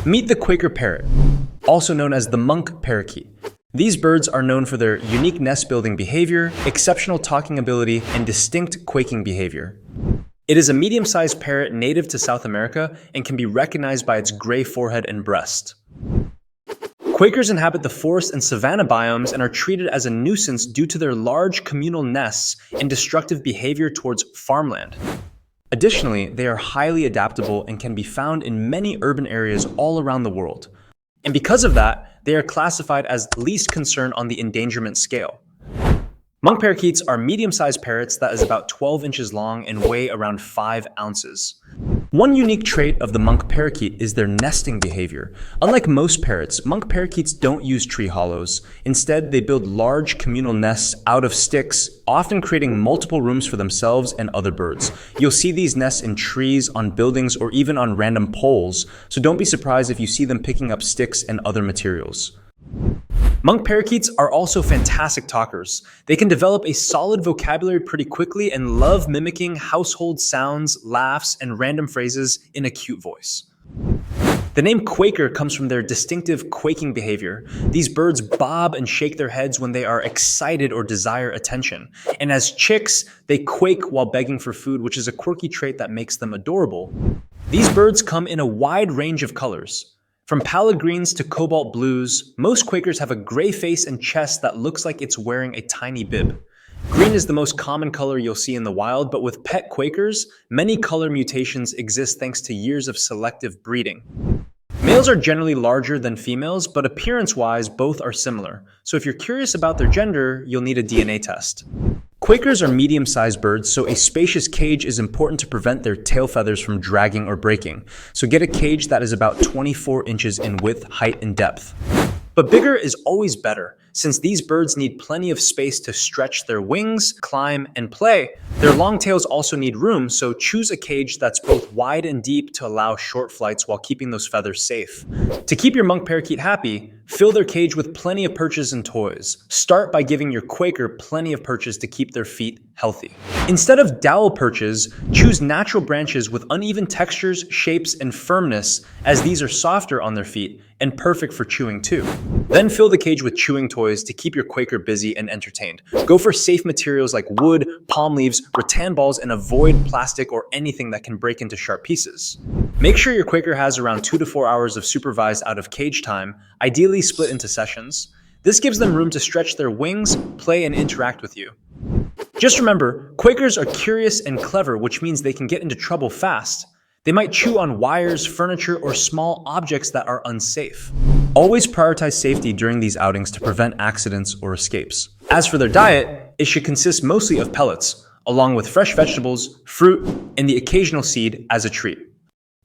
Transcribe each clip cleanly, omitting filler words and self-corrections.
Meet the Quaker Parrot, also known as the Monk Parakeet. These birds are known for their unique nest-building behavior, exceptional talking ability, and distinct quaking behavior. It is a medium-sized parrot native to South America and can be recognized by its gray forehead and breast. Quakers inhabit the forest and savanna biomes and are treated as a nuisance due to their large communal nests and destructive behavior towards farmland. Additionally, they are highly adaptable and can be found in many urban areas all around the world. And because of that, they are classified as least concern on the endangerment scale. Monk parakeets are medium-sized parrots that is about 12 inches long and weigh around 5 ounces. One unique trait of the monk parakeet is their nesting behavior. Unlike most parrots, monk parakeets don't use tree hollows. Instead, they build large communal nests out of sticks, often creating multiple rooms for themselves and other birds. You'll see these nests in trees, on buildings, or even on random poles, so don't be surprised if you see them picking up sticks and other materials. Monk parakeets are also fantastic talkers. They can develop a solid vocabulary pretty quickly and love mimicking household sounds, laughs, and random phrases in a cute voice. The name Quaker comes from their distinctive quaking behavior. These birds bob and shake their heads when they are excited or desire attention. And as chicks, they quake while begging for food, which is a quirky trait that makes them adorable. These birds come in a wide range of colors. From pallid greens to cobalt blues, most Quakers have a gray face and chest that looks like it's wearing a tiny bib. Green is the most common color you'll see in the wild, but with pet Quakers, many color mutations exist thanks to years of selective breeding. Males are generally larger than females, but appearance-wise, both are similar. So if you're curious about their gender, you'll need a DNA test. Quakers are medium-sized birds, so a spacious cage is important to prevent their tail feathers from dragging or breaking. So get a cage that is about 24 inches in width, height, and depth. But bigger is always better, since these birds need plenty of space to stretch their wings, climb, and play. Their long tails also need room, so choose a cage that's both wide and deep to allow short flights while keeping those feathers safe. To keep your monk parakeet happy, fill their cage with plenty of perches and toys. Start by giving your Quaker plenty of perches to keep their feet healthy. Instead of dowel perches, choose natural branches with uneven textures, shapes, and firmness, as these are softer on their feet and perfect for chewing too. Then fill the cage with chewing toys to keep your Quaker busy and entertained. Go for safe materials like wood, palm leaves, rattan balls, and avoid plastic or anything that can break into sharp pieces. Make sure your Quaker has around 2 to 4 hours of supervised out of cage time, ideally split into sessions. This gives them room to stretch their wings, play, and interact with you. Just remember, Quakers are curious and clever, which means they can get into trouble fast. They might chew on wires, furniture, or small objects that are unsafe. Always prioritize safety during these outings to prevent accidents or escapes. As for their diet, it should consist mostly of pellets, along with fresh vegetables, fruit, and the occasional seed as a treat.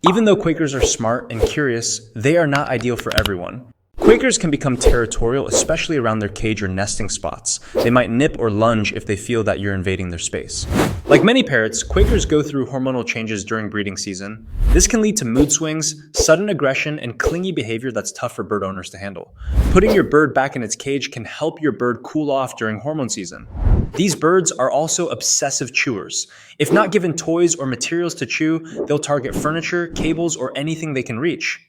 Even though Quakers are smart and curious, they are not ideal for everyone. Quakers can become territorial, especially around their cage or nesting spots. They might nip or lunge if they feel that you're invading their space. Like many parrots, Quakers go through hormonal changes during breeding season. This can lead to mood swings, sudden aggression, and clingy behavior that's tough for bird owners to handle. Putting your bird back in its cage can help your bird cool off during hormone season. These birds are also obsessive chewers. If not given toys or materials to chew, they'll target furniture, cables, or anything they can reach.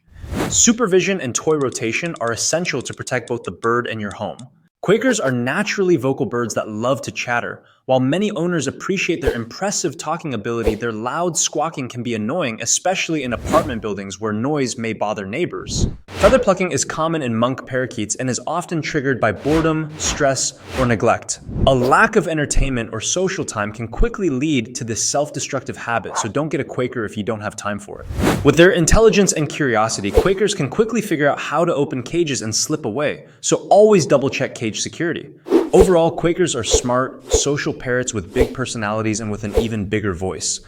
Supervision and toy rotation are essential to protect both the bird and your home. Quakers are naturally vocal birds that love to chatter. While many owners appreciate their impressive talking ability, their loud squawking can be annoying, especially in apartment buildings where noise may bother neighbors. Feather plucking is common in monk parakeets and is often triggered by boredom, stress, or neglect. A lack of entertainment or social time can quickly lead to this self-destructive habit, so don't get a Quaker if you don't have time for it. With their intelligence and curiosity, Quakers can quickly figure out how to open cages and slip away, so always double-check cage security. Overall, Quakers are smart, social parrots with big personalities and with an even bigger voice.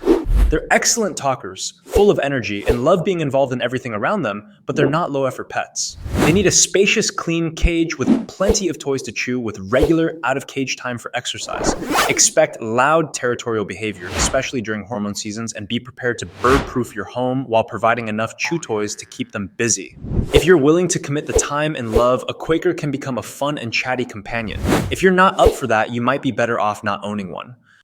They're excellent talkers, full of energy, and love being involved in everything around them, but they're not low-effort pets. They need a spacious, clean cage with plenty of toys to chew with regular out-of-cage time for exercise. Expect loud territorial behavior, especially during hormone seasons, and be prepared to bird-proof your home while providing enough chew toys to keep them busy. If you're willing to commit the time and love, a Quaker can become a fun and chatty companion. If you're not up for that, you might be better off not owning one.